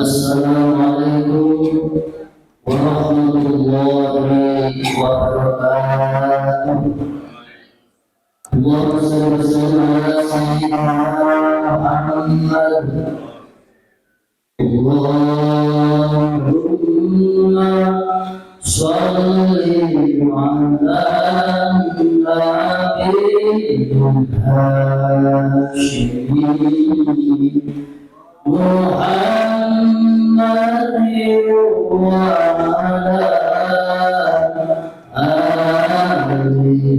Assalamualaikum warahmatullahi wabarakatuh. Allahumma shalli wa sallim ala sayyidina Muhammad. Allahumma shalli ala nabiyil hashimi Muhammad wa ala alihi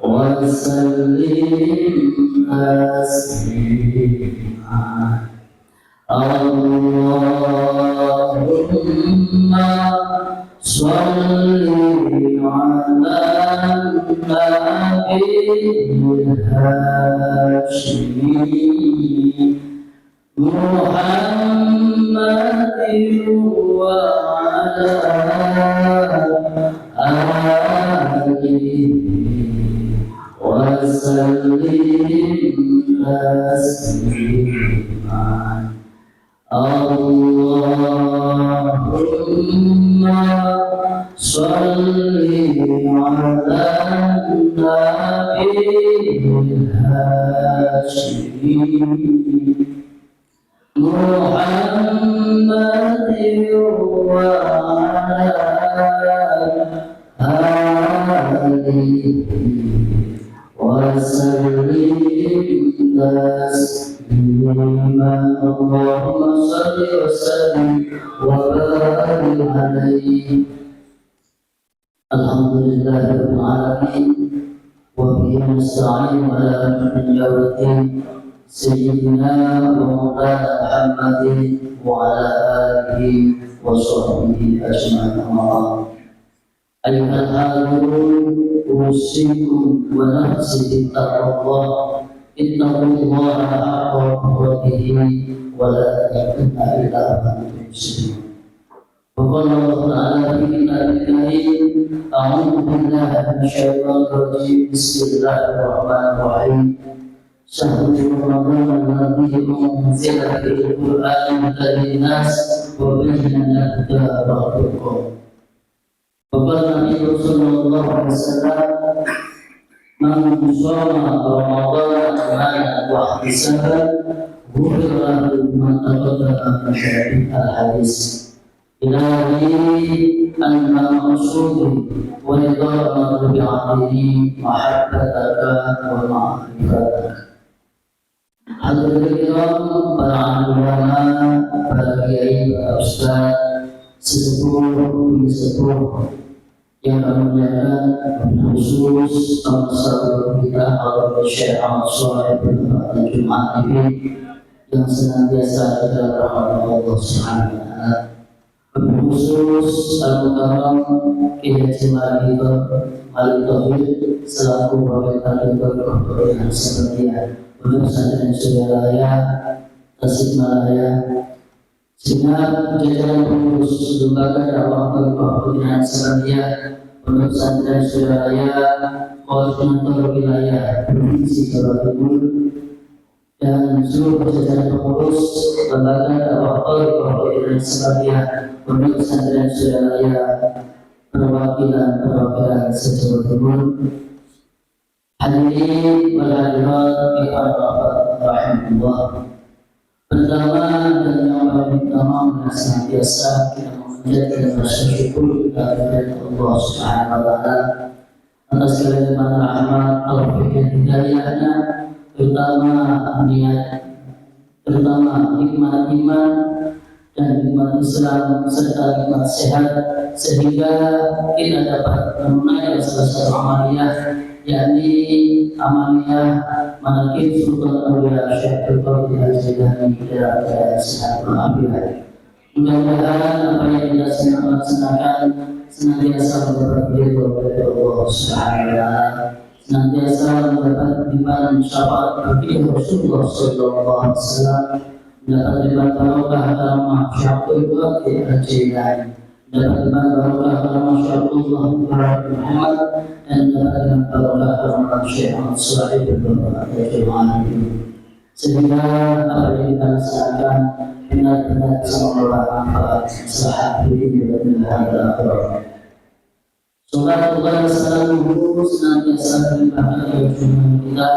wa sallim taslima. Allahumma shalli ala nabiyil hashimi Muhammad wa ala alihi wa sallim taslima. Allahumma shalli ala nabiyil hashimi Muhammad wa ala alihi wa sallim taslima. Allahumma shalli wa sallim wa barik alaihi. Alhamdulillahirabbil alamin wa bihi nasta'in ala umuri din. Sayyidina wa maulana Muhammadin wa ala alihi wa sahbihi ajma'in. Ayyuhal hadirun, usikum wa nafsi bittaqwallah. Ittaqullaha haqqa tuqatih wa la tamutunna illa wa antum muslimun. Wa qala Allah ta'ala fi kitabil karim, a'udzu billahi minasyaitonir rajim. Bismillahirrahmanirrahim. Syahrul Ramadan alladzi unzila fihi al-Qur'an hudan lin-nas wa bayyinatin minal-huda wal-furqan. Qala Nabi sallallahu alaihi wasallam, man shoma Ramadan imanan wa ihtisaban ghufira lahu ma taqaddama min al-hadis. Ilahi al-maqsud wa idara bi'amrihi mahabbataka wa ma'rifataka. Hadirin kiram, para ulama, para kiai, para ustaz, sesepuh yang kami muliakan, khusus sahabat kita Al Syekh Ahmad Shalih bin Abdul Jumat ini yang senantiasa kita rahmat Allah Subhanahu wa taala. Khusus Al-Mukarram Kiai Haji Al-Tauhid selaku Wakil Ketua yang setia Pondok Pesantren Suryalaya Tasikmalaya, segenap jajaran pengurus lembaga dakwah Pembinaan Selandia Pondok Pesantren Suryalaya, koordinator wilayah Provinsi Jawa Timur, dan seluruh jajaran pengurus lembaga dakwah Pembinaan Selandia Pondok Pesantren Suryalaya, perwakilan se-Jawa Timur. Hadirin wal hadirat rahimahullah. Pertama dan yang paling utama senantiasa kita memanjatkan rasa syukur kepada Allah Subhanahu wa taala atas segala limpahan rahmat, taufik dan hidayahnya, terutama nikmat iman dan nikmat Islam serta nikmat sehat, sehingga kita dapat menunaikan salah satu amaliyah, yakni amaliyah manaqib Sultan Auliya Syekh Al-Qadir Al-Jilani dalam keadaan sehat walafiat. Mudah-mudahan apa yang kita laksanakan senantiasa mendapat ridho dari Allah Subhanahu wa taala, senantiasa mendapat limpahan syafaat bagi Rasulullah sallallahu alaihi wasallam, mendapat limpahan barokah karamah Syekh Al-Qadir Al-Jilani, mendapat limpahan barokah karamah Syekh Muhammad, dan mendapat limpahan barokah karamah Syekh Ahmad Shalih bin Abdul Jumat. Sehingga apa yang kita laksanakan benar-benar bisa membawa manfaat maslahat dunia dan akhirat. Salawat Allah wassalamuhu senantiasa dilimpahkan kepada junjungan kita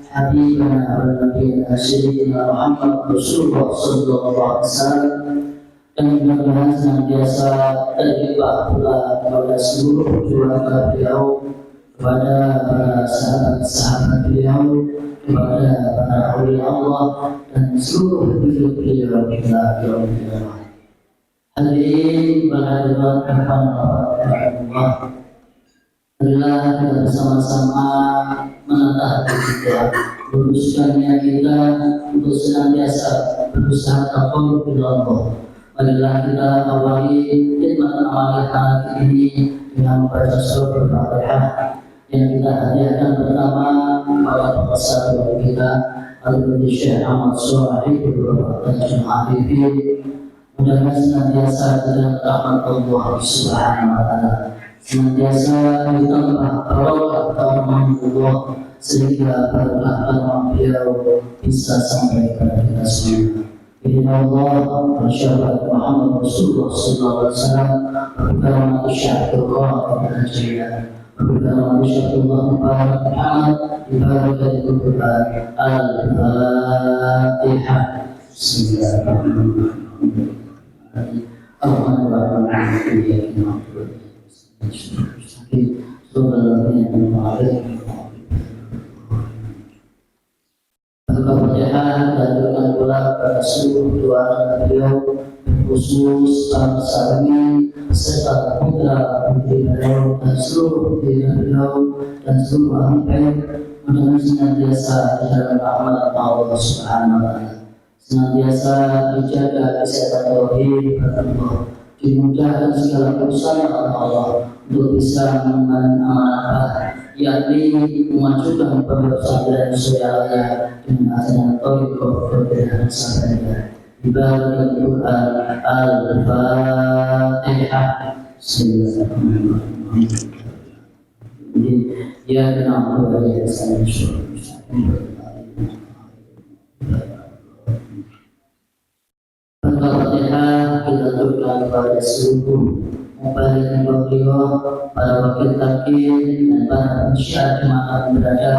Habibana wa Nabiyana Sayyidina Muhammad Rasulullah sallallahu alaihi wasallam, dan mudah-mudahan senantiasa terlimpah pula kepada seluruh keluarga beliau, kepada para sahabat-sahabat beliau, kepada para awliya Allah dan seluruh penduduk beliau hingga yaumil qiyamah. Hadirin berhadirat Allah, marilah kita bersama-sama menatah hati kita, luruskan niat kita untuk senantiasa berusaha taqarrub ila Allah. Marilah kita awali khidmat amal kita ini dengan membaca surah Al-Fatihah yang kita hadiahkan pertama kepada pemirsa kita Al-Qadhi Syekh Ahmad Surahibul dan Jemaah Arifin. Mudah-mudahan senantiasa dengan rahmat Allah Subhanahu wa Ta'ala, senantiasa ditambah barokah karomah Allah, sehingga barokah karomah beliau bisa sampai kepada kita semua. Inna Allah Rasulullah Muhammad Rasulullah sallallahu alaihi wasallam berkaramah syahdur Allah dan jaya berkaramah syahdur Allah Muhammad ibarakatul Quran Al-Fatihah. Bismillahirrahmanirrahim. Al-Fatihah dilanjutkan pula pada seluruh keluarga beliau, khusus para sami serta putra putri beliau dan seluruh putri beliau dan seluruh ahli baik. Mudah-mudahan senantiasa di dalam rahmat Allah Subhanahu wa Ta'ala, senantiasa dijaga kesehatan tauhid Allah, dimudahkan segala urusan oleh Allah untuk bisa mengemban amanah, yakni memajukan pondok pesantren Suryalaya dengan ajaran Thariqah dan Sahabatnya. Ibarat Quran Al-Fatihah. Bismillahirrahmanirrahim. Ya na'budu wa ya nasta'in. Al-Fatihah kita turunkan kepada seluruh mubalik dan beliau, para wakil takir dan para pensyar jemaah berada,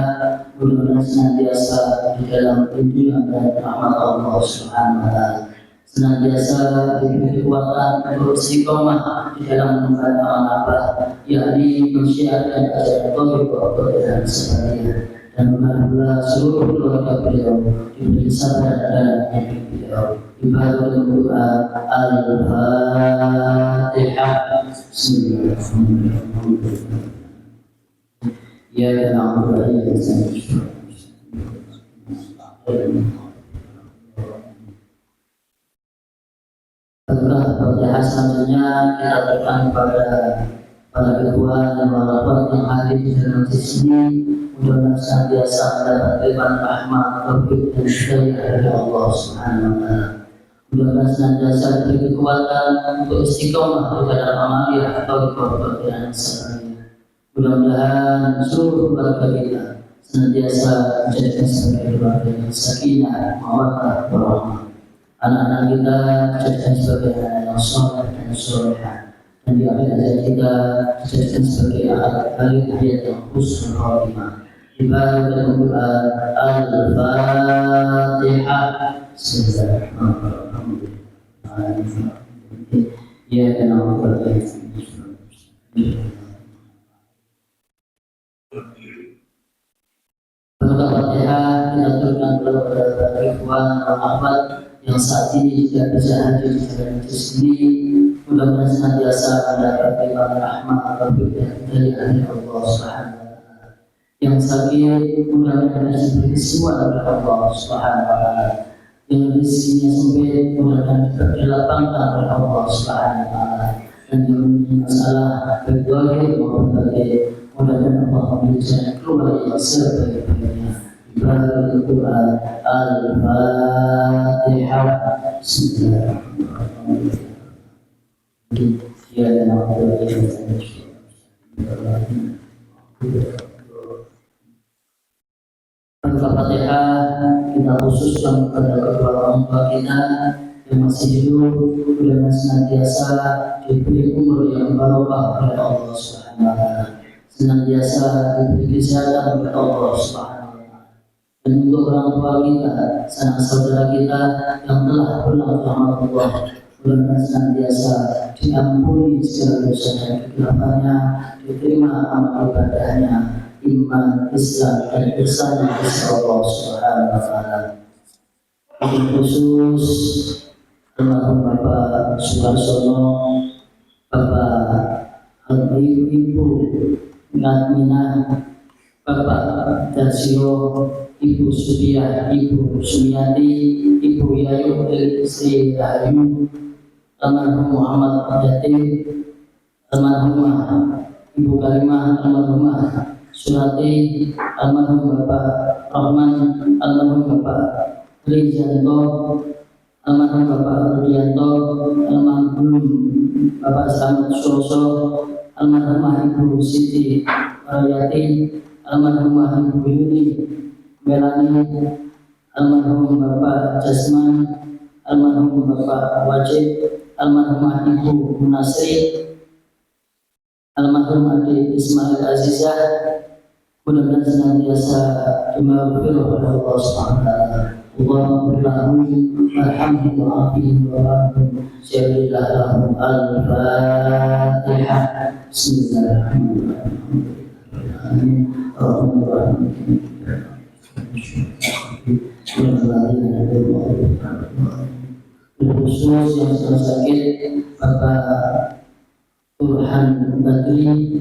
mudah-mudahan senantiasa di dalam lindungan dan rahmat Allah Subhanahu wa Ta'ala, senantiasa diberi kekuatan untuk istiqomah di dalam mengemban amanah, yakni mensyiarkan ajaran Thariqah dan Sahabatnya, dan mudah-mudahan seluruh keluarga beliau diberi sabar dalam hidup beliau. Ibarat Al-Quran Al-Fatihah. Bismillahirrahmanirrahim. Ya na'budu wa ya nasta'in. Al-Fatihah selanjutnya kita berikan kepada para ikhwan dan walaupun yang hadir di dalam sini, mudah-mudahan senantiasa mendapat limpahan rahmat, taufik dan hidayah dari Allah Subhanahu wa Ta'ala. Mudah-mudahan senantiasa diberi kekuatan untuk istiqomah di dalam amaliyah atau kewajiban Sahabatnya. Mudah-mudahan seluruh keluarga kita senantiasa menjadikan sebagai keluarga yang sakinah, mawaddah, warahmah. Anak-anak kita dijadikan sebagai anak yang saleh dan salehah, dan di akhir hayat kita dijadikan sebagai akhir hayat yang husnul khatimah. Ibarat Al-Quran Al-Fatihah. Bismillahirrahmanirrahim. Ya na'budu wa ya nasta'in. Al-Fatihah kita turunkan kepada ikhwan al-ahmad yang saat ini tidak bisa hadir di dalam majlis ini. Mudah-mudahan senantiasa mendapat limpahan rahmat atau hidayah dari Allah Subhanahu wa Ta'ala. Yang sakit mudah-mudahan diberi kesembuhan oleh Allah Subhanahu wa Ta'ala. Yang rezekinya sempit mudah-mudahan dilapangkan oleh Allah Subhanahu wa Ta'ala. Dan yang memiliki masalah baik zahir maupun batin, mudah-mudahan Allah memberikan keluar yang sebaik-baiknya. Ibarat Al-Quran Al-Fatihah. Bismillahirrahmanirrahim. Ya na'budu wa ya nasta'in. Al-Fatihah kita khususkan kepada kedua orang tua kita yang masih hidup, mudah-mudahan senantiasa diberi umur yang barokah oleh Allah Subhanahu wa taala, senantiasa diberi kesehatan oleh Allah Subhanahu wa taala. Dan untuk orang tua kita, sanak saudara kita yang telah pulang ke Allah, mudah-mudahan senantiasa diampuni segala dosa dan kegelapannya, diterima amal ibadahnya, iman, Islam dan ihsan yang Allah Subhanahu wa taala. Khusus almarhum Bapak Suharsono, Bapak Ibu Ngatmina, Bapak Dasio, Ibu Sudiah, Ibu Sumiati, Ibu Yayu Sri Rahayu, almarhum Muhammad Abdatin, almarhumah Ibu Karimah, almarhumah Surati, almarhum Bapak Rahman, almarhum Bapak Rijanto, almarhum Bapak Rudianto, almarhum Bapak Selamat Suroso, almarhumah Ibu Siti Rayati, almarhumah Ibu Yuni Melani, almarhum Bapak Jasman, almarhum Bapak Wajib, almarhumah Ibu Munasri, almarhum Adik Ismail Azizah, mudah-mudahan senantiasa dimaghfirah oleh Allah Subhanahu wa taala. Allahumma lahum warhamhum wa'afihim wa'afihim syairillah lahum al-fatihah. Bismillahirrahmanirrahim. Khusus yang sedang sakit Bapak Burhan Badri,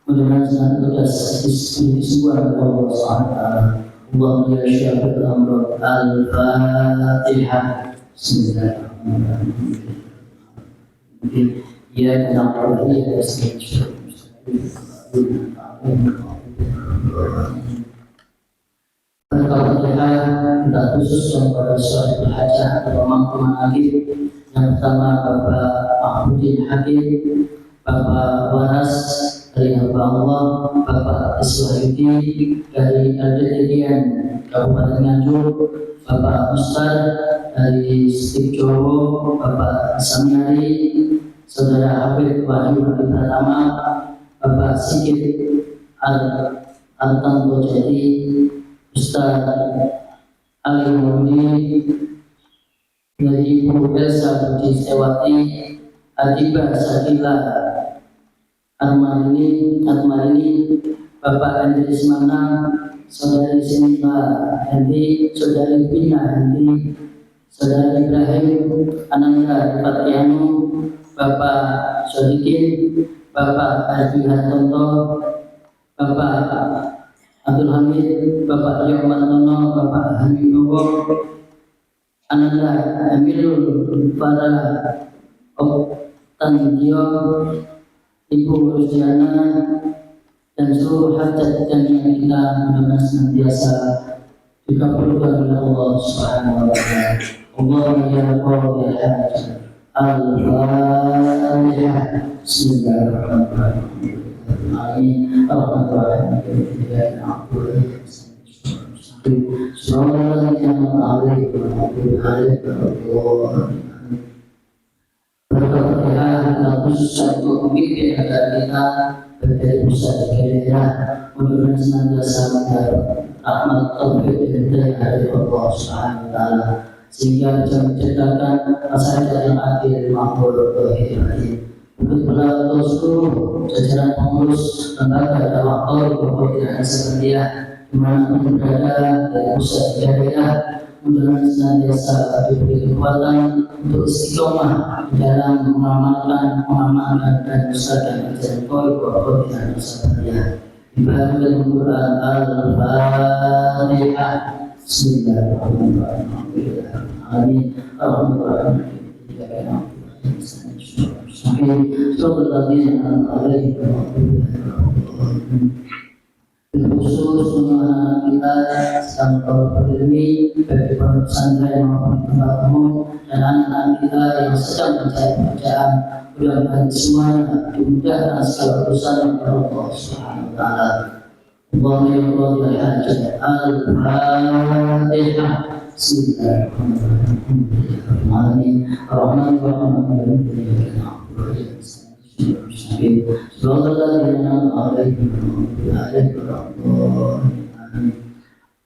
mudah-mudahan senantiasa disembuhkan oleh Allah Subhanahu wa taala. Allahumma ya syafi'ul amr al-fatihah. Bismillahirrahmanirrahim. Ya na'budu wa iyyaka nasta'in. Al-Fatihah kita khususkan pada suatu hajat atau pemakaman Hakim. Yang pertama Bapak Mahmudin Hakim, Bapak Waras dari hamba Allah, Bapak Iswahidi dari Al-Jadidian Kabupaten Nganjuk, Bapak Ustaz dari Stik Jowo, Bapak Samiari, Saudara Habib Wahyu Habib Pratama, Bapak Sigit Al-Tanto Jadi, Ustaz Ali Murni, dari Ibu Elsa Budi Sewati, Adibah Sakila Armarini, Bapak Andri Semana, Saudari Sinta Hendi, Saudari Bina Hendi, Saudari Ibrahim Ananda Fatianu, Bapak Sodikin, Bapak Haji Hartonto, Bapak Abdul Hamid, Bapak Yomantono, Bapak Hamidowo, Ananda Amirul Farah Oktandio, Ibu Rusiana, dan seluruh hajat dan yang kita mudah-mudahan senantiasa dikabulkan oleh Allah Subhanahu wa taala. Allahumma ya Rabbal alamin. Al-Fatihah. Bismillahirrahmanirrahim. Ar-Rahmanir-Rahim. Berkata khusus satu pemimpin agar kita menjadi pusat gairah, mudah-mudahan senantiasa mendapat rahmat taufik dan hidayah dari Allah Subhanahu wa taala, sehingga bisa menciptakan masyarakat yang adil, makmur, berhidayah. Untuk melakukan seluruh jajaran pengurus lembaga dakwah Qaul dan Asabiyah dimanapun berada dari pusat daerah, mudah-mudahan senantiasa diberi kekuatan untuk istiqomah dalam mengamalkan dan mengusahakan ajaran Qaul dan Asabiyah. Ibadah Al-Quran Al-Fatihah. Bismillahirrahmanirrahim. Amin. Alhamdulillah. Khusus semua kita sedang berdiri bagi pesantren maupun tempat umum dan anak-anak kita yang sedang mencari pekerjaan, mudah-mudahan semuanya dimudahkan segala urusan oleh Allah Subhanahu wa taala. Allahumma ya Rabbal alamin. Al-Fatihah. Bismillahirrahmanirrahim. Ar-Rahman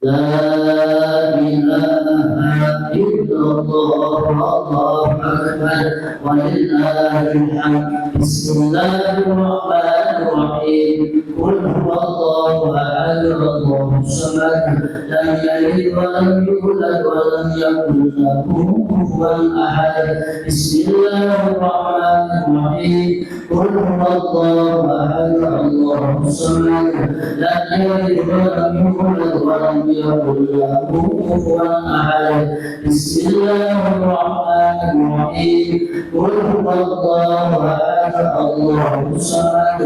لا إله إلا الله والله أكبر ولله الحمد بسم الله الرحمن الرحيم قل هو الله أحد الله الصمد لم يلد ولم يولد ولم يكن له كفوا أحد بسم الله الرحمن الرحيم قل هو الله أحد الله الصمد لم يلد ولم يولد ولم يكن له كفوا أحد بسم الله الرحمن الرحيم قل هو الله أحد الله الصمد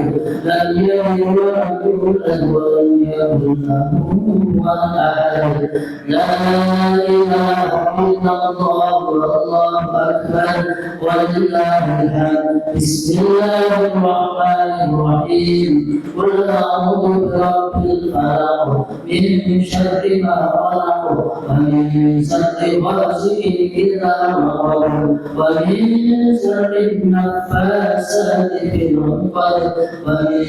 لم يلد ولم يولد ولم يكن له كفوا أحد لا إله إلا الله والله أكبر ولله الحمد بسم الله الرحمن الرحيم قل أعوذ برب الفلق من شر ما خلق ومن شر غاسق إذا وقب ومن شر النفاثات في العقد ومن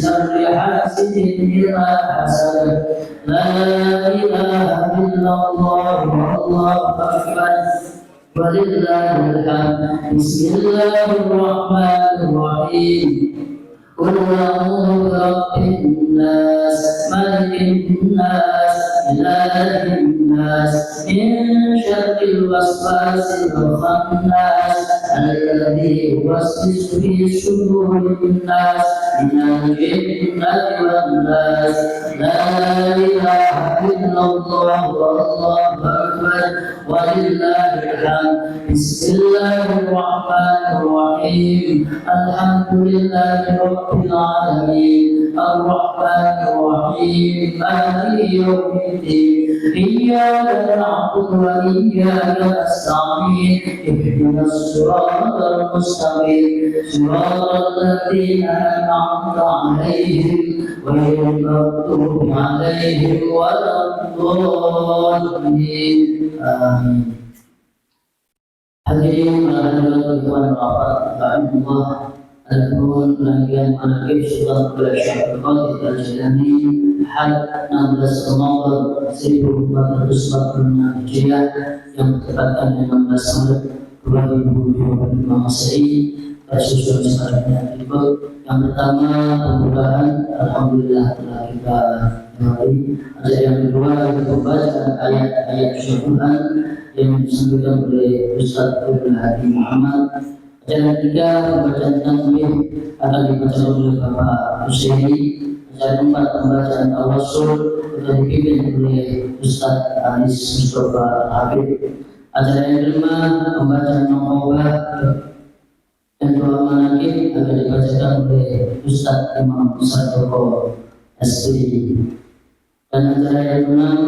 شر حاسد إذا حسد لا إله إلا الله والله أكبر ولله الحمد بسم الله الرحمن الرحيم قل أعوذ برب الناس ملك الناس إله الناس من شر الوسواس الخناس الذي يوسوس في صدور الناس من الجنة والناس لا إله إلا الله والله أكبر ولله الحمد بسم الله الرحمن الرحيم الحمد لله رب العالمين الرحمن الرحيم مالك يوم الدين إياك نعبد وإياك نستعين اهدنا الصراط المستقيم صراط الذين أنعمت عليهم غير المغضوب عليهم ولا الضالين آمين. Hadirin hadirat Tuhan Bapak Allah, adapun rangkaian manaqib Sultan Syekh Qadir Al-Jilani Had 16 Ramadan 1446 Hijriah yang bertepatan dengan 16 Maret 2025 Masehi. Susun selanjutnya berikut. Yang pertama, mudah-mudahan alhamdulillah telah kita lewati. Yang kedua, kita membaca ayat-ayat Al-Quran yang disampaikan oleh Ustaz Abdul Hadi Muhammad. Yang ketiga, pembacaan tanbih akan dibaca oleh Bapak Husaini. Yang keempat, pembacaan tawassul akan dipimpin oleh Ustaz Anis Mustafa Habib. Acara yang kelima, pembacaan Nongkobah dan doa manaqib akan dibacakan oleh Ustaz Imam Sadoko SPD. Dan acara yang keenam,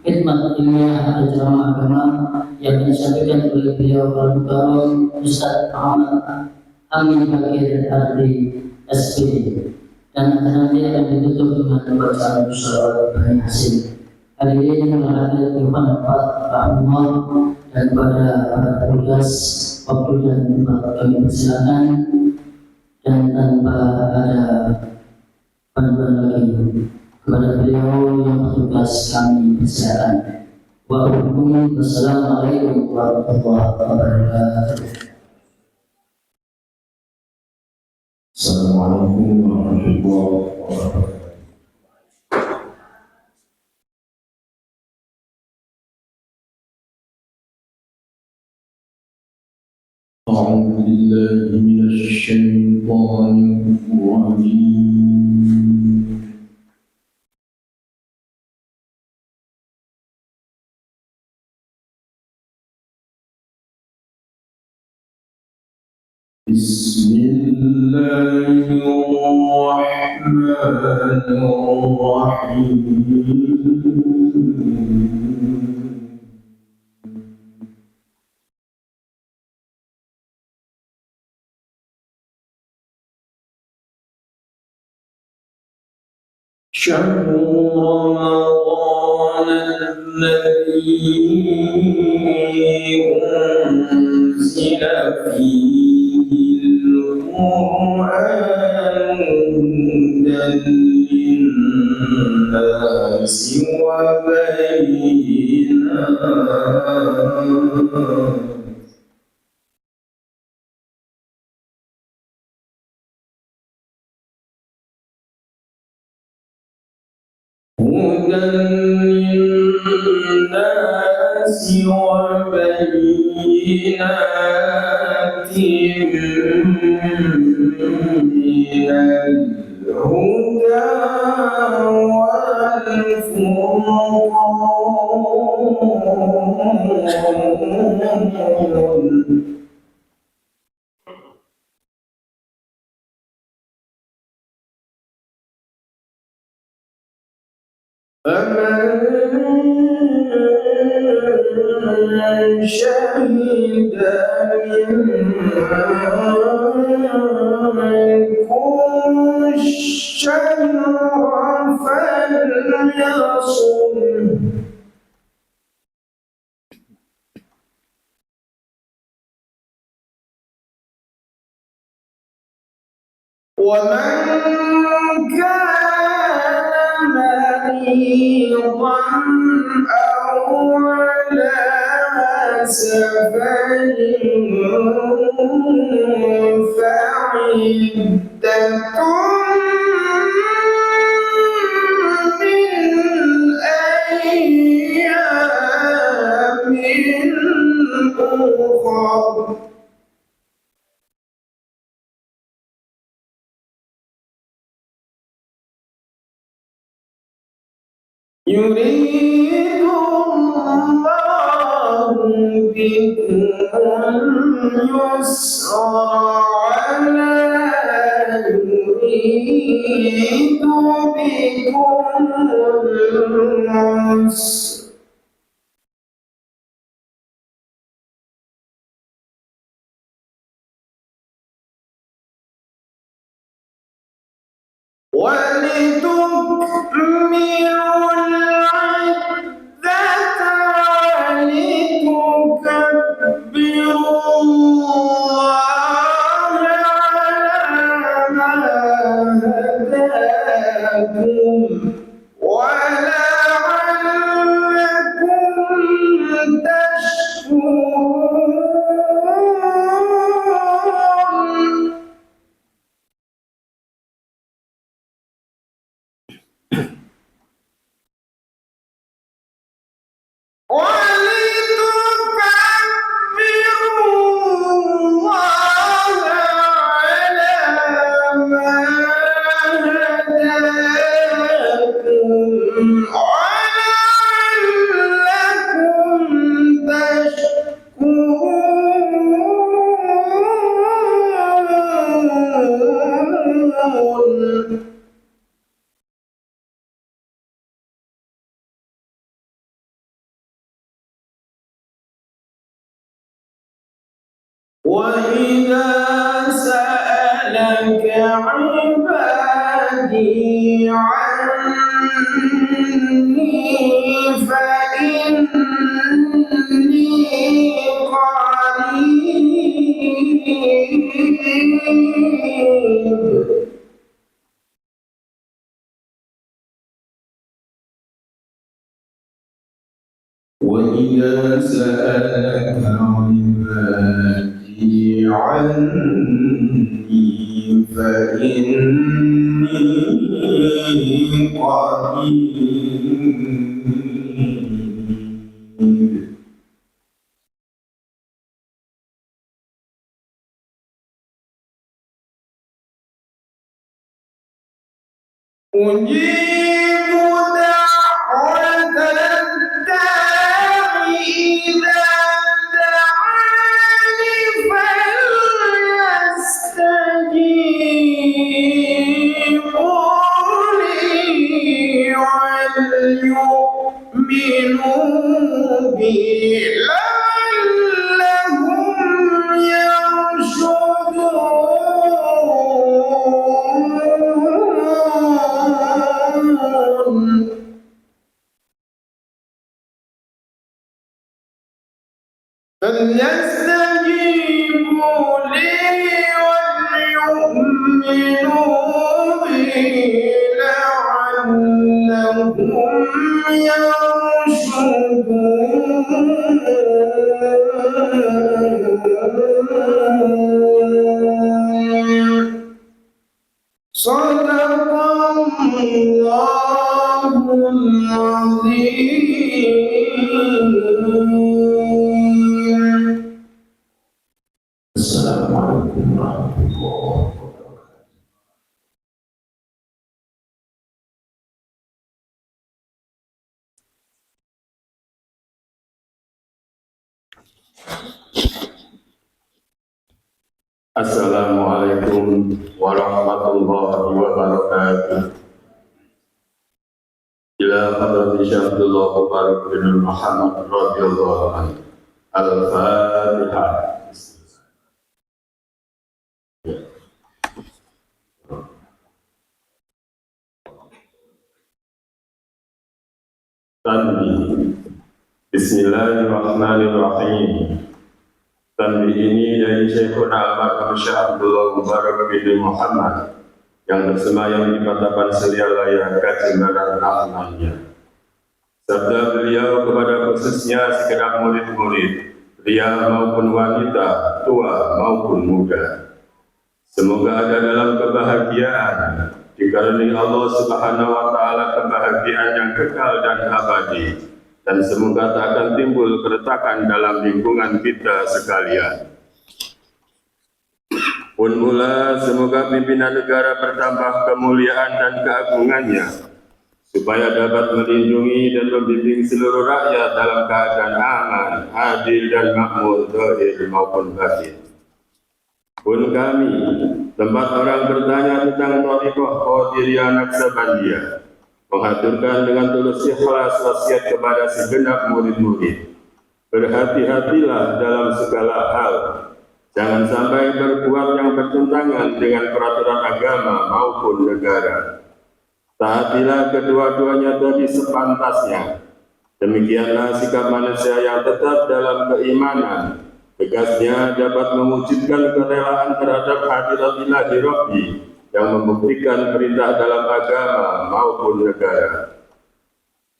khidmat ilmiah dan ceramah agama yang disampaikan oleh beliau Al-Mukarram Ustaz Ahmad Amin Bakir Ardi SPD. Dan acara ini akan ditutup dengan pembacaan sholawat Bani Hasim. Hadirin yang berhadir Tuhan Allah dan kepada para petugas waktu dan tempat kami persilakan, dan tanpa ada bantuan lagi kepada beliau yang bertugas kami persilakan. Wassalamualaikum warahmatullahi wabarakatuh. Assalamualaikum warahmatullahi wabarakatuh. أعوذ بالله من الشيطان الرجيم. بسم الله الرحمن الرحيم. شهر رمضان الذي أنزل فيه القرآن هدى للناس وبينات هدى للناس وبينات من الهدى والفرقان فمن شهد منكم الشهر فليصم ومن كان مريضا أو على سفر فعدة من أيام أخر يريد الله بكم اليسر ولا يريد بكم العسر ولتكملوا العدة ولتكبروا الله على ما هداكم ولعلكم تشكرون وإذا سألك عبادي عني فإني قريب وإذا سألك عبادي عني فإني قريب أجيب دعوة الداع إذا دعاني فليستجيبوا لي وليؤمنوا بي لعلهم يرشدون فليستجيبوا لي وليؤمنوا بي لعلهم يرشدون. صدق الله العظيم. Assalamualaikum warahmatullahi wabarakatuh. Assalamualaikum warahmatullahi wabarakatuh. Ila hadrati Syaikhullah Mubarak bin Muhammad radhiyallahu anhu. Al-Fatihah. Tanbih. Bismillahirrahmanirrahim. Tanbih ini dari Syekhuna Al-Makam Syekh Abdullah Mubarak bin Muhammad yang bersemayam di Patapan Selialaya Kajimbaran Rahmannya. Sabda beliau kepada khususnya segenap murid-murid, pria maupun wanita, tua maupun muda. Semoga ada dalam kebahagiaan, dikarenai Allah Subhanahu wa Ta'ala kebahagiaan yang kekal dan abadi. Dan semoga tak akan timbul keretakan dalam lingkungan kita sekalian. Pun mula semoga pimpinan negara bertambah kemuliaan dan keagungannya, supaya dapat melindungi dan membimbing seluruh rakyat dalam keadaan aman, adil dan makmur zahir maupun batin. Pun kami, tempat orang bertanya tentang Thariqah Qadiriyah Naqsabandiyah, menghaturkan dengan tulus ikhlas wasiat kepada segenap murid-murid. Berhati-hatilah dalam segala hal. Jangan sampai berbuat yang bertentangan dengan peraturan agama maupun negara. Taatilah kedua-duanya tadi sepantasnya. Demikianlah sikap manusia yang tetap dalam keimanan. Tegasnya dapat mewujudkan kerelaan terhadap hadirat ilahi Rabbi yang membuktikan perintah dalam agama maupun negara.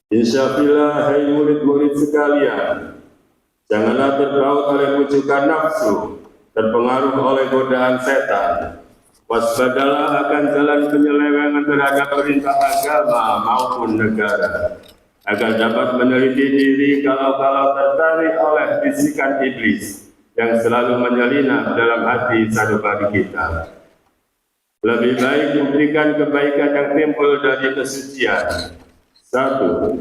Insyaallah, hai murid-murid sekalian, janganlah terbaut oleh bujukan nafsu, terpengaruh oleh godaan setan. Waspadalah akan jalan penyelewengan terhadap perintah agama maupun negara, agar dapat meneliti diri kalau tertarik oleh bisikan iblis yang selalu menyelinap dalam hati sanubari kita. Lebih baik memberikan kebaikan yang timbul dari kesucian. 1.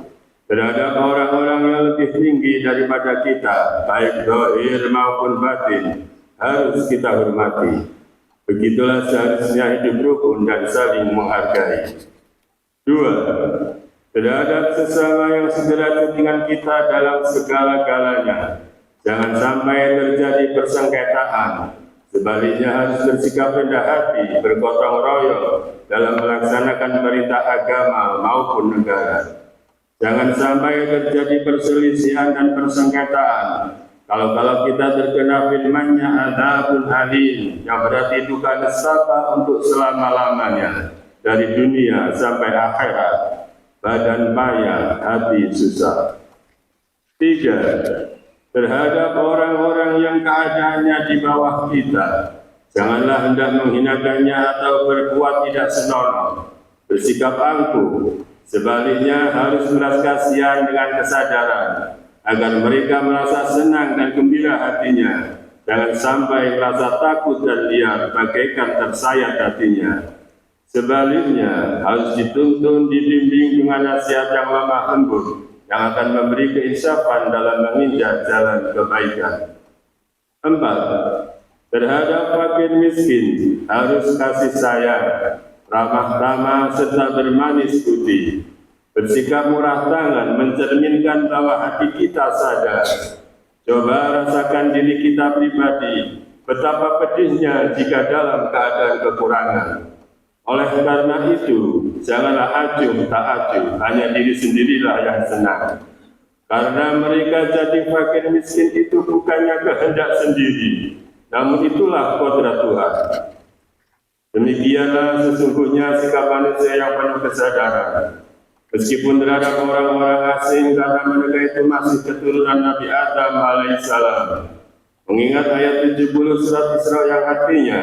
Terhadap orang-orang yang lebih tinggi daripada kita, baik zahir maupun batin, harus kita hormati. Begitulah seharusnya hidup rukun dan saling menghargai. 2. Terhadap sesama yang sederajat dengan kita dalam segala-galanya, jangan sampai terjadi persengketaan. Sebaliknya harus bersikap rendah hati, bergotong royong dalam melaksanakan perintah agama maupun negara. Jangan sampai terjadi perselisihan dan persengketaan. Kalau kita terkena firman-Nya adzabun alim, yang berarti duka nestapa untuk selama-lamanya, dari dunia sampai akhirat. Badan payah, hati susah. 3. Terhadap orang-orang yang keadaannya di bawah kita, janganlah hendak menghinakannya atau berbuat tidak senonoh, bersikap angkuh. Sebaliknya harus merasa kasihan dengan kesadaran, agar mereka merasa senang dan gembira hatinya. Jangan sampai merasa takut dan liar, bagaikan tersayat hatinya. Sebaliknya harus dituntun, dibimbing dengan nasihat yang lemah lembut, yang akan memberi keinsafan dalam menginjak jalan kebaikan. 4. Terhadap fakir miskin harus kasih sayang, ramah-tamah serta bermanis budi. Bersikap murah tangan mencerminkan bahwa hati kita sadar. Coba rasakan diri kita pribadi, betapa pedihnya jika dalam keadaan kekurangan. Oleh karena itu, janganlah acuh tak acuh, hanya diri sendirilah yang senang. Karena mereka jadi fakir miskin itu bukannya kehendak sendiri, namun itulah kodrat Tuhan. Demikianlah sesungguhnya sikap manusia yang penuh kesadaran. Meskipun terhadap orang-orang asing, karena mereka itu masih keturunan Nabi Adam alaihissalam. Mengingat ayat 70 surat Isra yang artinya,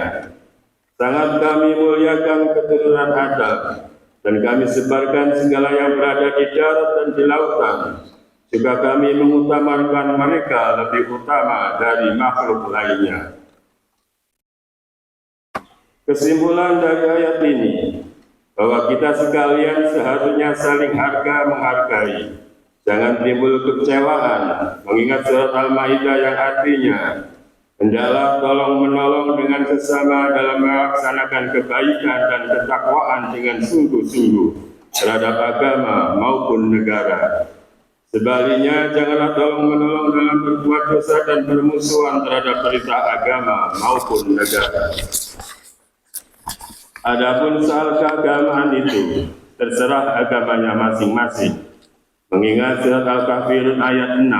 sangat kami muliakan keturunan Adam, dan kami sebarkan segala yang berada di darat dan di lautan. Juga kami mengutamakan mereka lebih utama dari makhluk lainnya. Kesimpulan dari ayat ini, bahwa kita sekalian seharusnya saling menghargai. Jangan timbul kekecewaan, mengingat surat Al-Maidah yang artinya, hendaklah tolong-menolong dengan sesama dalam melaksanakan kebaikan dan ketakwaan dengan sungguh-sungguh terhadap agama maupun negara. Sebaliknya, janganlah tolong-menolong dalam berbuat dosa dan bermusuhan terhadap perintah agama maupun negara. Adapun soal keagamaan itu, terserah agamanya masing-masing. Mengingat surat Al-Kafirun ayat 6,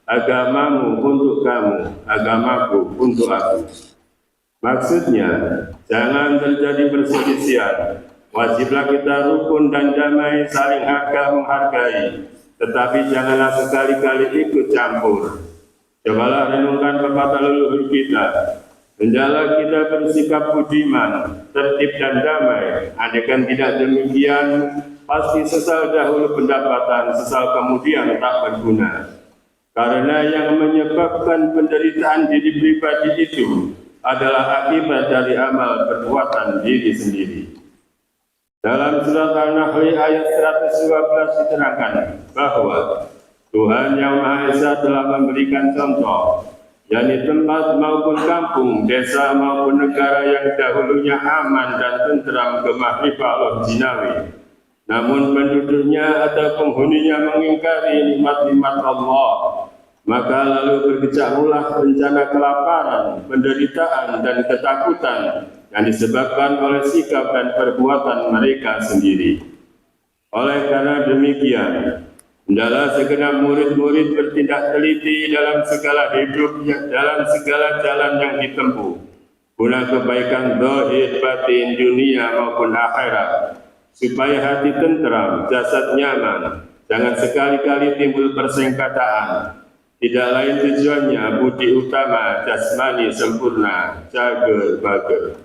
agamamu untuk kamu, agamaku untuk aku. Maksudnya, jangan terjadi perselisihan. Wajiblah kita rukun dan damai, saling menghargai. Tetapi janganlah sekali-kali ikut campur. Cobalah renungkan pepatah leluhur kita. Hendaklah kita bersikap budiman, tertib dan damai. Andaikan tidak demikian, pasti sesal dahulu pendapatan, sesal kemudian tak berguna. Karena yang menyebabkan penderitaan diri pribadi itu adalah akibat dari amal perbuatan diri sendiri. Dalam surat An-Nahl ayat 112 diterangkan bahwa Tuhan Yang Maha Esa telah memberikan contoh, yakni tempat maupun kampung, desa maupun negara yang dahulunya aman dan tentram gemah riba jinawi. Namun penduduknya atau penghuninya mengingkari nikmat-nikmat Allah, maka lalu bergejolak bencana kelaparan, penderitaan dan ketakutan yang disebabkan oleh sikap dan perbuatan mereka sendiri. Oleh karena demikian, hendaklah segenap murid-murid bertindak teliti dalam segala hidup, dalam segala jalan yang ditempuh, guna kebaikan zahir batin dunia maupun akhirat, supaya hati tentram, jasad nyaman, jangan sekali-kali timbul persengketaan. Tidak lain tujuannya budi utama, jasmani sempurna, jager bager.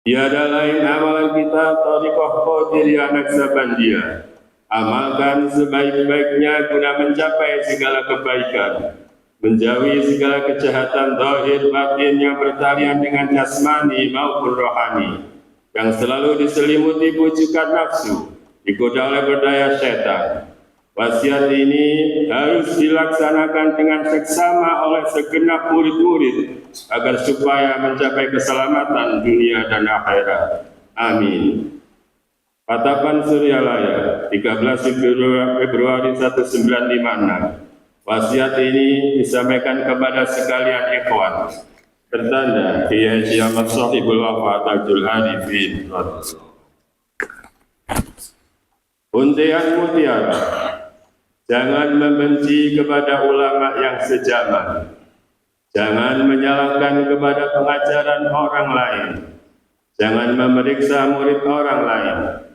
Tiada lain amalan kita thariqah qadiriyah Naksabandiyah. Amalkan sebaik-baiknya guna mencapai segala kebaikan, menjauhi segala kejahatan zahir batin yang bertalian dengan jasmani maupun rohani, yang selalu diselimuti bujukan nafsu, digoda oleh berdaya setan. Wasiat ini harus dilaksanakan dengan seksama oleh segenap murid-murid agar supaya mencapai keselamatan dunia dan akhirat. Amin. Patapan Suryalaya, 13 Februari 1956. Wasiat ini disampaikan kepada sekalian ikhwan. Tertanda Kiai Haji Ahmad Shahibul Wafa Tajul Arifin. Untian mutiara, jangan membenci kepada ulama yang sejaman. Jangan menyalahkan kepada pengajaran orang lain. Jangan memeriksa murid orang lain.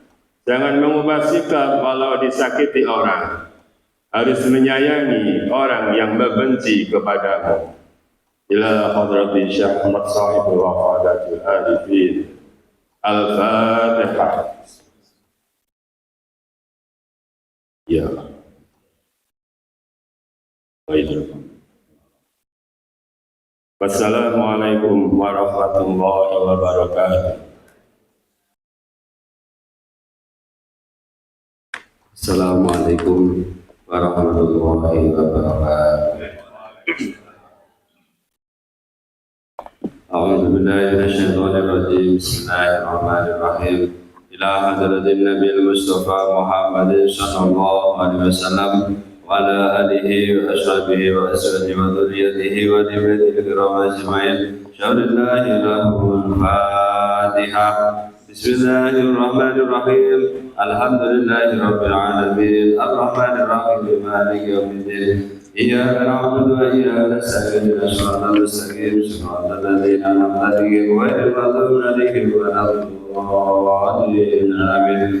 Jangan mengubah sikap walau disakiti orang. Harus menyayangi orang yang membenci kepadamu. Ila hadrati Syekh Ahmad Shahibul Wafa Tajul Arifin. Al-Fatihah. Ya. Wassalamualaikum warahmatullahi wabarakatuh. Assalamualaikum warahmatullahi wabarakatuh. A'udzu billahi minasyaitonir rajim. Bismillahirrahmanirrahim. Ila hadratin Nabil Mustafa Muhammadin sallallahu alaihi wasallam wa ala alihi wa ashabihi wa ashabihi wa dzurriyyatihi wa dhurriyyatihi kiram ajmain. Syaulillahi lahul Fatihah. بسم الله الرحمن الرحيم الحمد لله رب العالمين الرحمن الرحيم مالك يوم الدين إياك نعبد وإياك نستعين صراط المستقيم صراط الذين أنعمت عليهم غير المغضوب عليهم ولا الضالين آمين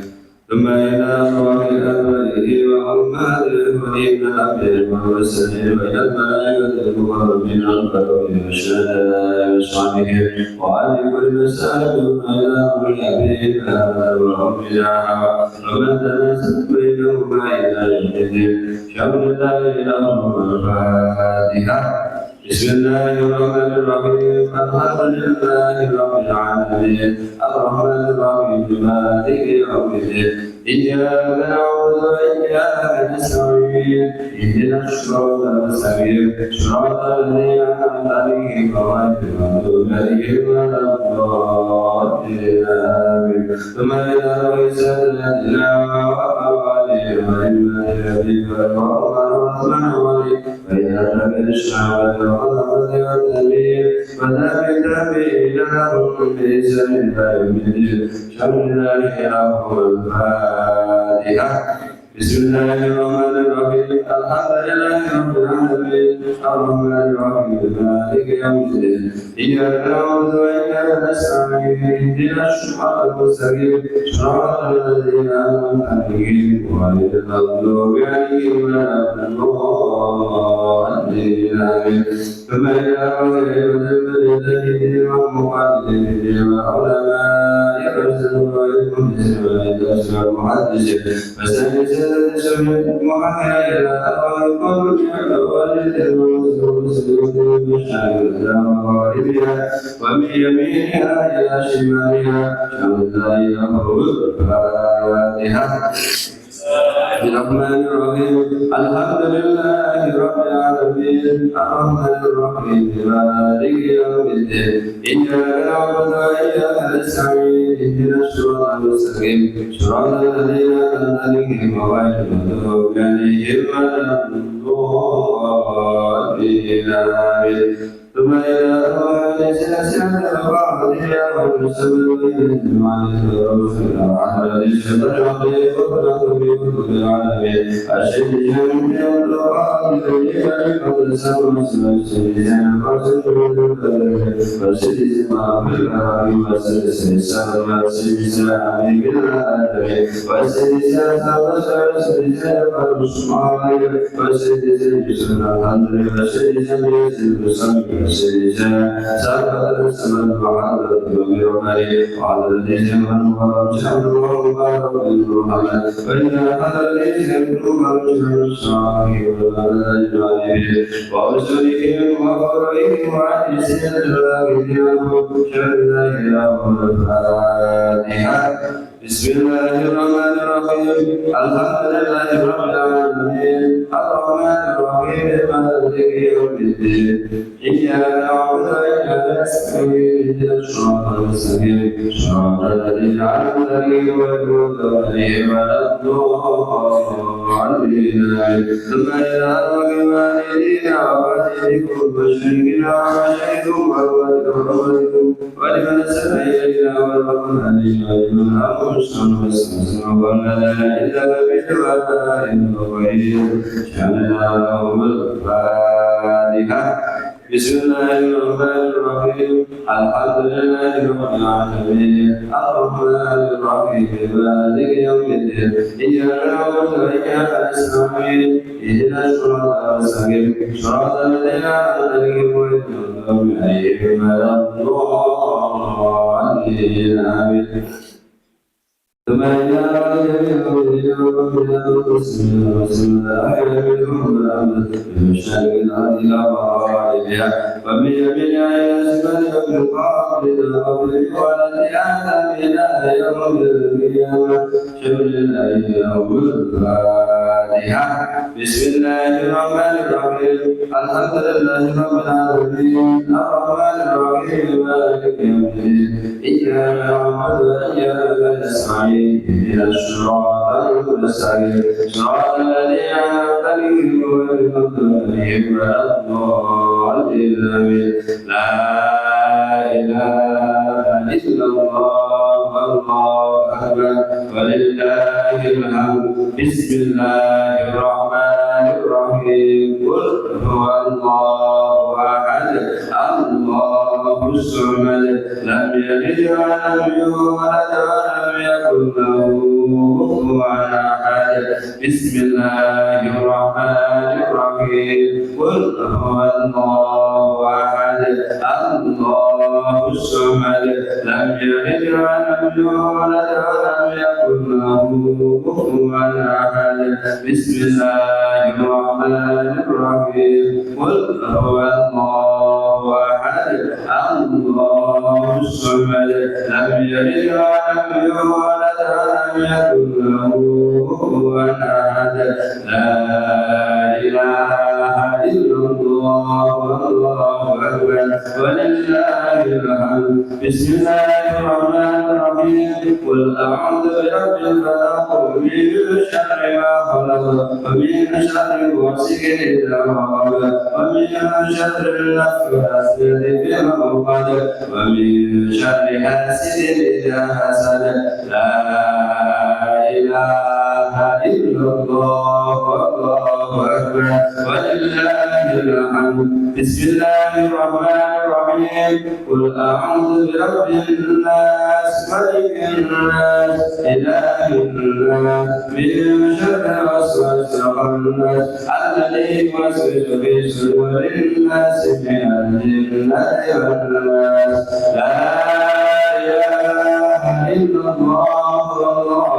ثم إلى روح أبائه وأمهاته وإبن أبيه والمرسلين وإلى الملائكة المقربين القربين والشهداء وصحبهم وعلى كل مسائل إلى أمر أبيه هذا وأمها ومن تناسب بينهما إلى يوم الدين شر الله إلى الفاتحة بسم الله الرحمن الرحيم الحمد لله رب العالمين الرحمن الرحيم مالك يوم الدين إياك نعبد وإياك نستعين اهدنا الصراط المستقيم صراط الذين أنعمت عليهم غير المغضوب عليهم ولا الضالين آمين ثم إلى رئيسنا وأموالهم وإما إلى والرحمن الرحيم فإذا تبين الشعب والرحمة والتأمين فذلك تأمين لهم بإحسان إلى يوم الدين شر ذلك لهم الفاتحة بسم الله الرحمن الرحيم الحمد لله رب العالمين الرحمن الرحيم مالك يوم الدين إياك نعبد وإياك نستعين اهدنا الصراط المستقيم صراط الذين أنعمت عليهم غير المغضوب عليهم ولا الضالين آمين ثم إلى الذين والمقاتلين والعلماء يرسلون ويكون المحدثين فسنجد سنة محمد إلى أقوال ومن يمينها إلى شمالها شمالها إلى الفاتحة الرحمن الرحيم الحمد لله رب العالمين الرحمن الرحيم مالك يوم الدين إياك نعبد وإياك نستعين اهدنا الصراط المستقيم صراط الذين أنعمت عليهم غير المغضوب عليهم ولا الضالين آمين ثم إلى أهل سلسلة بعضها والمسلمين عليه الرسول على الشيطان وقرأت بكتب العالمين أشهد جميع القرآن إليك قد سمع سلسلة فسلسلة ما في الأرض وسلسلة وسلسلة عميق الآدمين وسلسلة وسلسلة الرسول وسلسلة جسم الحمد وسلسلة السمع سيدنا سابق السماء وعلى الأمير وعلى الذين من ورجع ومبارك محمد وإلى هذا الذين من ورجع الصالح وعلى الجانب ورسلهم وقرئهم وعن سيد الواقدين وشهد الله له الفاتحة بسم الله الرحمن الرحيم الحمد لله رب العالمين الرحمن الرحيم مالك يوم الدين إياك نعبد وإياك نستعين اهدنا الصراط المستقيم صراط الذين أنعمت عليهم غير المغضوب عليهم ولا الضالين ثم إلى والدينا ووالديكم وشيخنا ومشايخكم وأولادكم ولمن سمع إلينا والرحمن علينا ولمن أمر والسلام ولا إلا بالدعاء الخير شملنا لهم الفاتحة بسم الله الرحمن الرحيم الحمد لله رب العالمين الرحمن الرحيم مالك يوم الدين إياك نعبد وإياك نستعين اهدنا الصراط المستقيم صراط الذين أنعمت عليهم غير المغضوب عليهم ولا الضالين آمين ثم إلى ومن يمينها إلى شمالها من قبل الأرض ولديها إلى يوم القيامة شر الأيام الفاتحة بسم الله الرحمن الرحيم الحمد لله رب العالمين الرحمن الرحيم مالك يوم الدين إياك نعبد وإياك نستعين اهدنا الصراط المستقيم صراط الذين أنعمت عليهم غير المغضوب عليهم ولا الضالين لا إله إلا الله الله أكبر ولله الحمد. بسم الله الرحمن الرحيم. قل هو الله أحد الله الصمد لم يلد ولم يولد ولم يكن له كفوا أحد. بسم الله الرحمن الرحيم. قل هو الله أحد الله الصمد لم يلد ولم يولد ولم يكن له كفوا أحد. بسم الله الرحمن الرحيم. قل هو الله أحد الله الصمد لم يلد ولم يولد ولم يكن له كفوا أحد. لا إله إلا الله والله أكبر ولله الحمد. بسم الله الرحمن الرحيم. قل أعوذ برب الفلق من شر ما خلق ومن شر غاسق إذا وقب ومن شر النفاثات في العقد ومن شر حاسد إذا حسد. لا إله إلا الله والله أكبر ولله الحمد. بسم الله الرحمن الرحيم. قل أعوذ برب الناس ملك الناس إله الناس من شر الوسواس الخناس الذي يوسوس في صدور الناس من الجنة والناس. لا إله إلا الله والله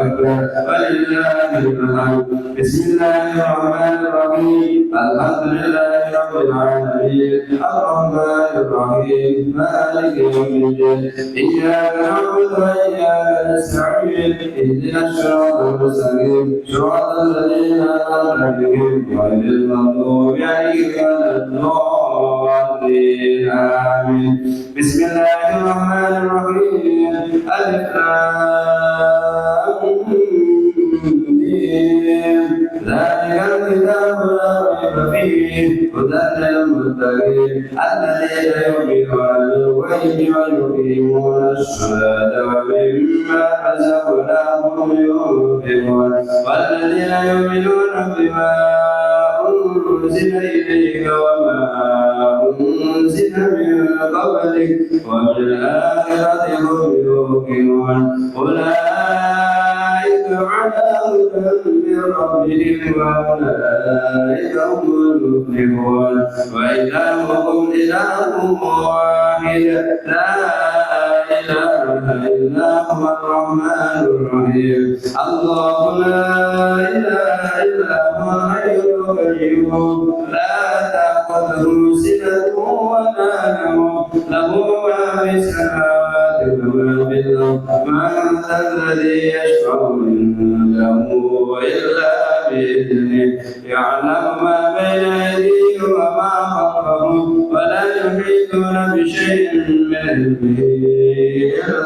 أكبر ولله الحمد. بسم الله الرحمن الرحيم. الحمد لله رب العالمين الرحمن الرحيم مالك يوم الدين إياك نعبد وإياك نستعين اهدنا الصراط المستقيم صراط الذين أنعمت عليهم غير المغضوب عليهم ولا الضالين آمين. بسم الله الرحمن الرحيم. ألف ذلك الكتاب لا ريب فيه هدى للمتقين الذين يؤمنون بالغيب ويقيمون الصلاة ومما رزقناهم ينفقون والذين يؤمنون بما أنزل إليك وما أنزل من قبلك وبالآخرة هم يوقنون أولئك على هدى من ربهم وأولئك هم المفلحون. وإلهكم إله واحد لا إله إلا هو الرحمن الرحيم. الله لا إله إلا هو الحي القيوم لا تأخذه سنة ولا نوم له ما في السماوات وما في الأرض. من ذا الذي يشفع عنده إلا بإذنه يعلم ما بين أيديهم وما خلفهم ولا يحيطون بشيء من علمه إلا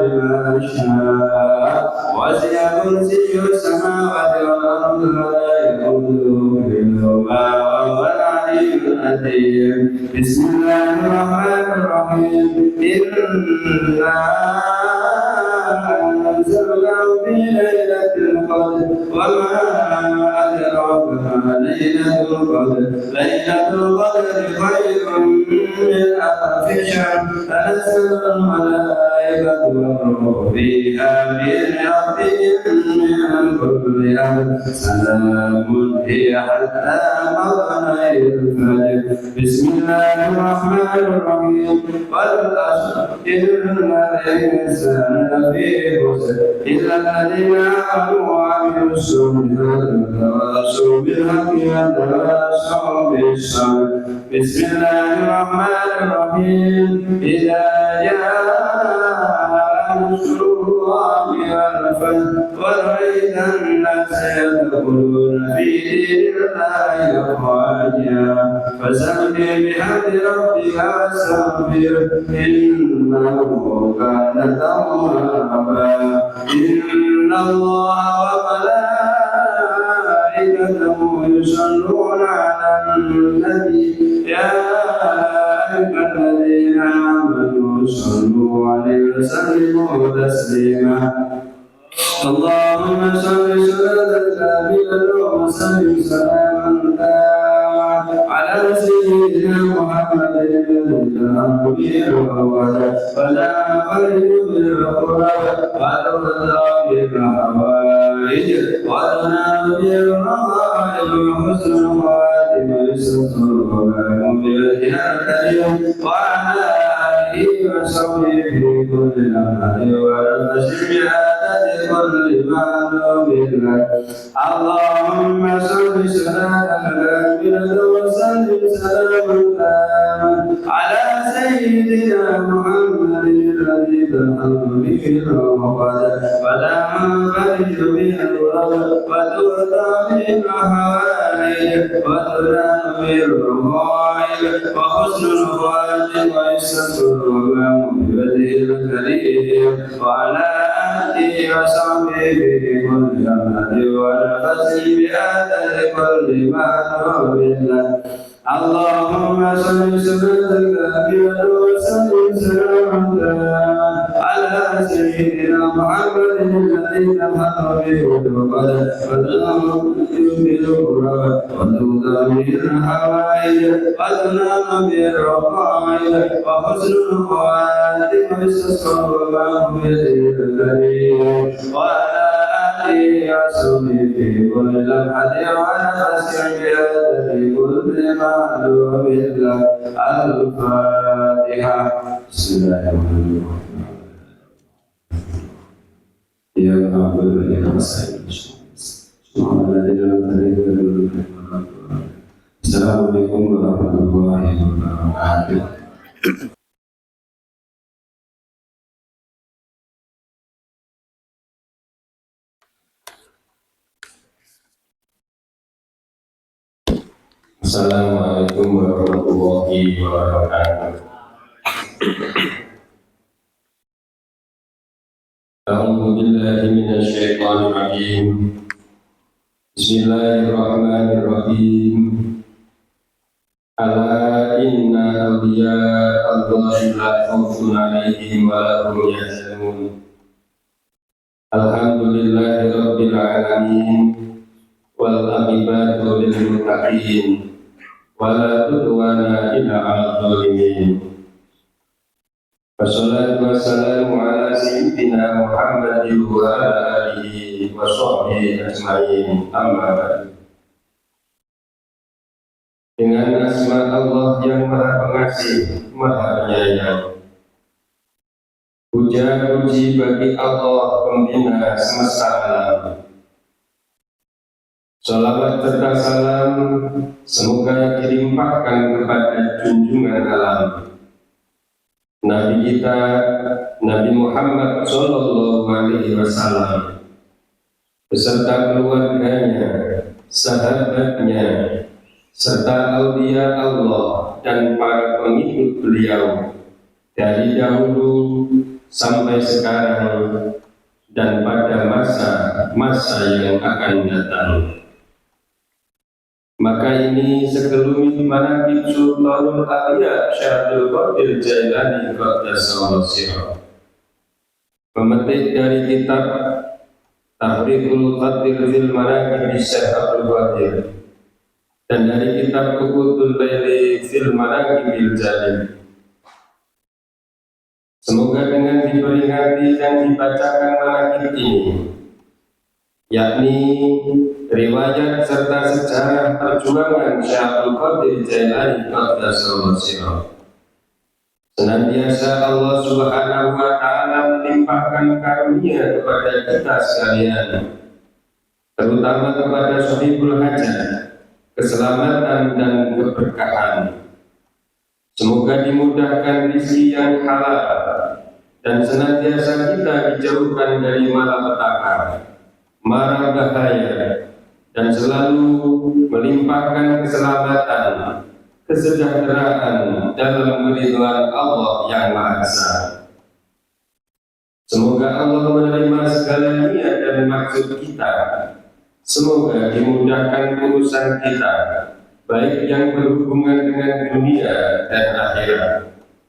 بما شاء. وسع كرسيه السماوات والأرض ولا يئوده حفظهما وهو العلي العظيم. بسم الله الرحمن الرحيم. إنا أنزلناه في ليلة القدر وما أدراك ما ليلة القدر. ليلة القدر خير من ألف شهر تنزل الملائكة والروح فيها بإذن ربهم من كل أمر سلام هي حتى مطلع الفجر. بسم الله الرحمن الرحيم. والعصر إن الإنسان لفي خسر إلا الذين آمنوا وعملوا الصالحات وتواصوا بالحق وتواصوا بالصبر. بسم الله الرحمن الرحيم. إذا جاء نصر الله والفتح ورأيت الناس يدخلون في دين الله أفواجا فسبح بحمد ربك واستغفره إنه كان توابا. إن الله وملائكته يصلون على النبي يا أيها الذين آمنوا صلوا عليه وسلموا تسليما اللهم صل صلاة كاملة وسلم سلاما تاما على سيدنا محمد الذي لا مدير ولا خير بالقرب وتولى بالحوائج وتنام بالرغائب وحسن الخاتم يسر بالهداية وعلى آله وصحبه في كل لمحة ونفس بعادة كل معلوم لك اللهم صل صلاة كاملة وسلم سلاما تاما على سيدنا محمد الذي تنحل به العقد ولا منفرج به الغرب وتؤتى به الحوائج وتنام به الرغائب وحسن الخاتم ويسر الرغم بوجهه الكريم وعلى آله وصحبه في كل لمحة ونفس بآدم كل معلوم لك اللهم صل صلاة كاملة وسلم سلاما على سيدنا محمد الذي تنحل به العقد وتنام به الكرب وتؤتى به الحوائج وتنام به الرقائب وحسن الخواتم ويسر الله بيده الكريم وعلى آله وصحبه في كل لمحة ونفس بعدد كل معلوم لك الفاتحة بسم الله الرحمن الرحيم يا رب العالمين Assalamualaikum warahmatullahi wabarakatuh. Assalamualaikum warahmatullahi wabarakatuh. A'udzu billahi minasy syaithanir rajim. Bismillahirrahmanirrahim. Ala inna awliya Allahi la khaufun 'alaihim wa la hum yahzanun. Alhamdulillahi rabbil alamin. Wal aqibatu lil muttaqin. Wala tudwana illa 'alal zalimin. Wassalatu wassalamu ala sayyidina Muhammadin wa ala alihi wa sahbihi ajma'in. Amma ba'du. Dengan asma Allah yang Maha Pengasih, Maha Penyayang. Puja puji bagi Allah Pembina semesta alam. Salawat serta salam semoga dilimpahkan kepada junjungan alam Nabi kita, Nabi Muhammad Sallallahu Alaihi Wasallam, beserta keluarganya, sahabatnya, serta aulia Allah dan para pengikut beliau dari dahulu sampai sekarang dan pada masa yang akan datang. Maka ini sekelumit manaqib Sultanul Awliya Syaikhul Qadir Jailani Qaddasallahu sirrah, memetik dari kitab Tahriqul Qadir fil Manaqib Syekh Abdul Qadir dan dari kitab Qutul Laili fil Manaqibil Jalil. Semoga dengan diperingati dan dibacakan manaqib ini, yakni riwayat serta sejarah perjuangan Syaikhul Qadir Jailani Qaddasallahu sirrah, senantiasa Allah Subhanahu wa Ta'ala melimpahkan karunia kepada kita sekalian, terutama kepada sahibul hajat, keselamatan dan keberkahan. Semoga dimudahkan rezeki yang halal dan senantiasa kita dijauhkan dari malapetaka, mara bahaya, dan selalu melimpahkan keselamatan, kesejahteraan dalam keridhaan Allah yang Maha Esa. Semoga Allah menerima segala niat dan maksud kita. Semoga dimudahkan urusan kita, baik yang berhubungan dengan dunia dan akhirat.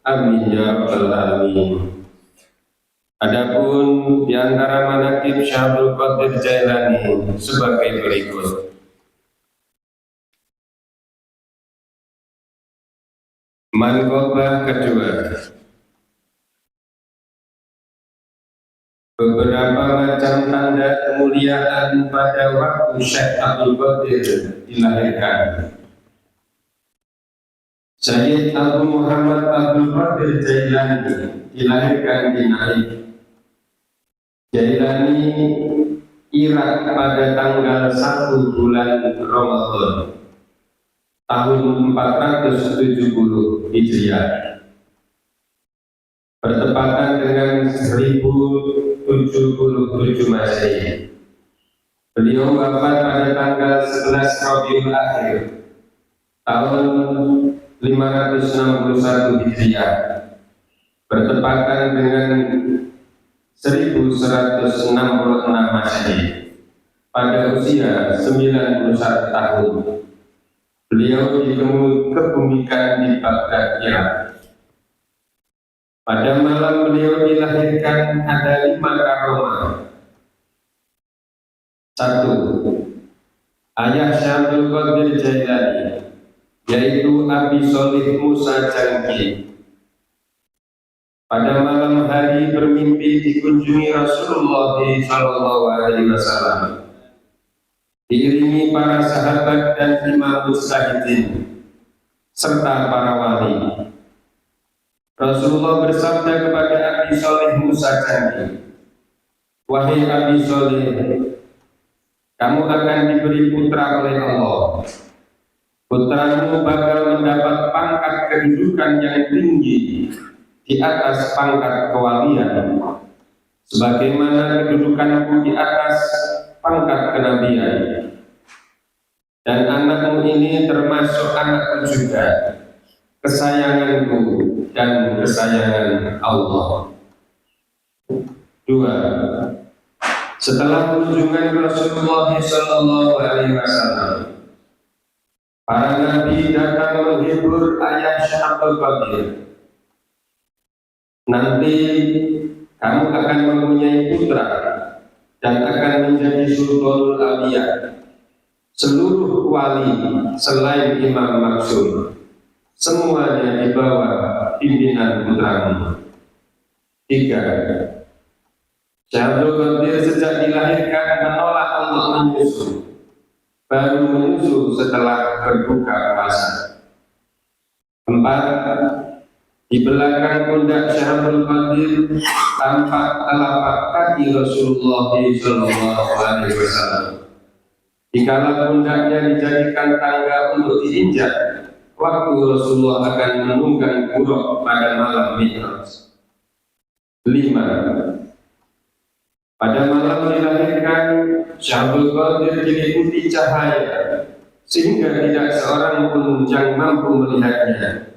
Amin ya rabbal alamin. Adapun di antara manaqib Syekh Abdul Qadir Jailani sebagai berikut. Manqabah kedua, beberapa macam tanda kemuliaan pada waktu Syekh Abdul Qadir dilahirkan. Syekh Abu Muhammad Abdul Qadir Jailani dilahirkan di Najd, Jailani, Irak pada tanggal 1 bulan Ramadan tahun 470 Hijriah, bertepatan dengan 1077 Masehi. Beliau wafat pada tanggal 11 Rabiul Akhir tahun 561 Hijriah, bertepatan dengan 1166 Masehi, pada usia 91 tahun. Beliau dikebumikan di Baghdad, Irak. Pada malam beliau dilahirkan ada 5 karomah. 1. Ayah Syekh Abdul Qadir Jailani, yaitu Abi Sholih Musa Jangki, pada malam hari bermimpi dikunjungi Rasulullah SAW, diiringi para sahabat dan imam mujtahidin serta para wali. Rasulullah bersabda kepada Abi Sholih Musa Jangki, "Wahai Abi Sholih, kamu akan diberi putra oleh Allah. Putramu bakal mendapat pangkat kedudukan yang tinggi di atas pangkat kewalian, sebagaimana kedudukanku di atas pangkat kenabian. Dan anakmu ini termasuk anakku juga, kesayanganku dan kesayangan Allah." 2. Setelah kunjungan Rasulullah SAW, para nabi datang menghibur ayah Syekh Abdul Qadir. "Nanti kamu akan mempunyai putra dan akan menjadi Sultanul Auliya. Seluruh wali selain Imam Maksum, semuanya di bawah pimpinan putramu." 3. Syekh Abdul Qadir sejak dilahirkan menolak untuk menyusu, baru menyusu setelah berbuka puasa. 4. Di belakang pundak Syekh Abdul Qadir tampak telapak kaki Rasulullah SAW. Dikala pundaknya dijadikan tangga untuk diinjak, waktu Rasulullah akan menunggang buruk pada malam Mi'raj. 5. Pada malam dilahirkan, Syekh Abdul Qadir diliputi cahaya sehingga tidak seorang pun yang mampu melihatnya.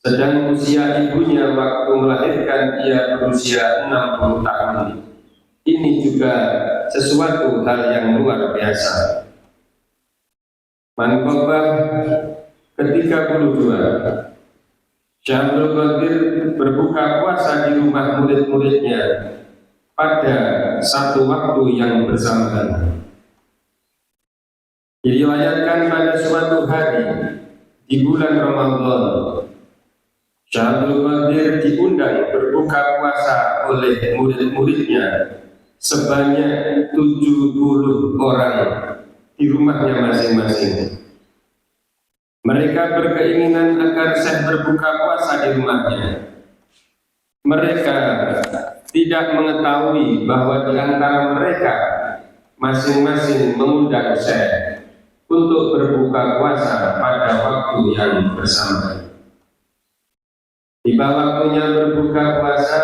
Sedang usia ibunya waktu melahirkan ia berusia 60 tahun. Ini juga sesuatu hal yang luar biasa. Manqabah ke-32, Syekh Abdul Qadir berbuka puasa di rumah murid-muridnya pada satu waktu yang bersamaan. Diriwayatkan pada suatu hari di bulan Ramadan, Syekh Abdul Qadir diundang berbuka puasa oleh murid-muridnya sebanyak 70 orang di rumahnya masing-masing. Mereka berkeinginan agar Syekh berbuka puasa di rumahnya. Mereka tidak mengetahui bahwa di antara mereka masing-masing mengundang Syekh untuk berbuka puasa pada waktu yang bersamaan. Tiba waktunya berbuka puasa,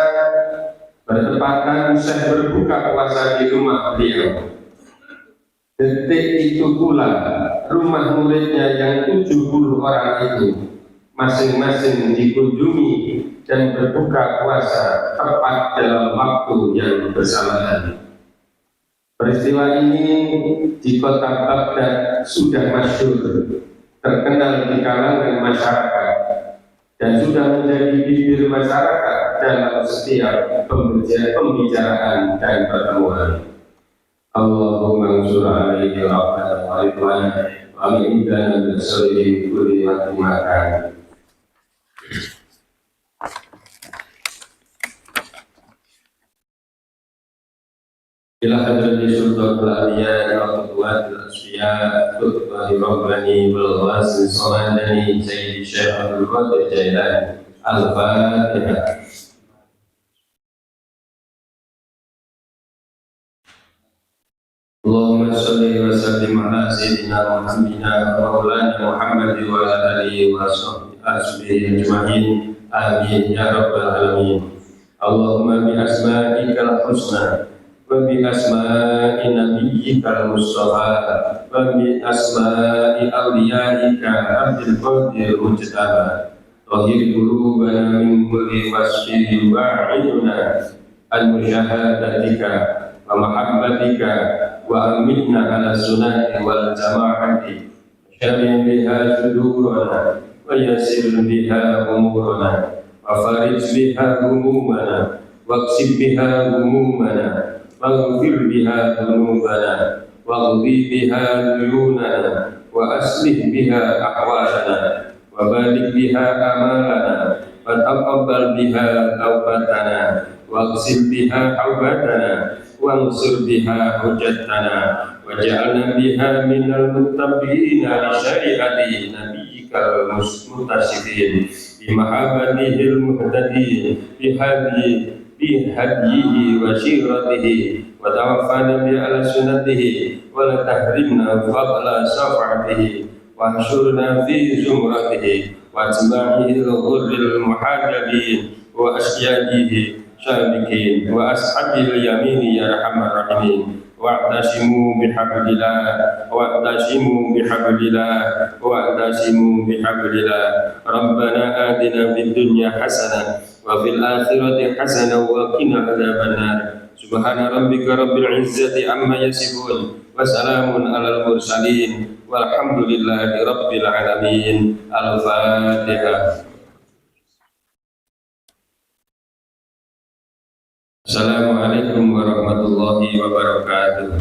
bertepatan Syekh berbuka puasa di rumah beliau. Detik itu pula rumah muridnya yang 70 orang itu masing-masing dikunjungi dan berbuka puasa tepat dalam waktu yang bersamaan. Peristiwa ini di kota Baghdad sudah masyhur, terkenal di kalangan masyarakat, dan sudah menjadi bibir masyarakat dalam setiap pembicaraan dan pertemuan. Allahumma ansur alaihi rahmatan wa ridwan wa min dana min syarri kulli makan. Ila hadrati sultan al-awliya wa qudwatil asfiya qutbahi rabbani wal wasil saladani sayyidi syekh Abdul Qadir Jailani. Al-Fatihah. Allahumma salli wa sallim ala sayyidina Muhammadina maulana Muhammad wa ala alihi wa sahbihi ajma'in. Amin ya rabbal alamin. Allahumma bi asma'ikal husna wa bi asma'i nabiyyikal mustafa wa bi asma'i awliyaika Abdul Qadir Mujtaba. Tahir qulubana min kulli wasfin wa'iduna al-musyahadatika wa mahabbatika wa aminna ala sunati wal jama'ati syarih biha sudurana wa yasir biha umurana wa farij biha humumana wa ksib biha humumana wa ghfir biha dhunubana wa ghdi biha duyunana wa aslih biha ahwalana wa balik biha amalana wa taqabbal biha taubatana wa ghsil biha hawbatana wa ansur biha hujjatana wa ja'alna biha minal muttabi'ina li syari'ati nabiyyikal mutasifin bi mahabbatihil muhtadin bi hadihi wa syiratihi wa tawaffana bi ala sunnatihi wa la tahrimna fadla syafa'atihi wa ansurna fi zumratihi wa atba'ihi al-ghurril muhajjalin wa asyadihi syabikin wa ashabil yamini ya arhamar rahimin wa'tasimu bihablillah wa'tasimu bihablillah wa'tasimu bihablillah rabbana atina fid dunya hasanah wa fil akhirati hasanah wa qina adzabannar subhana rabbika rabbil izzati amma yasifun wa salamun alal mursalin walhamdulillahi rabbil alamin. Al-Fatihah. Assalamualaikum warahmatullahi wabarakatuh.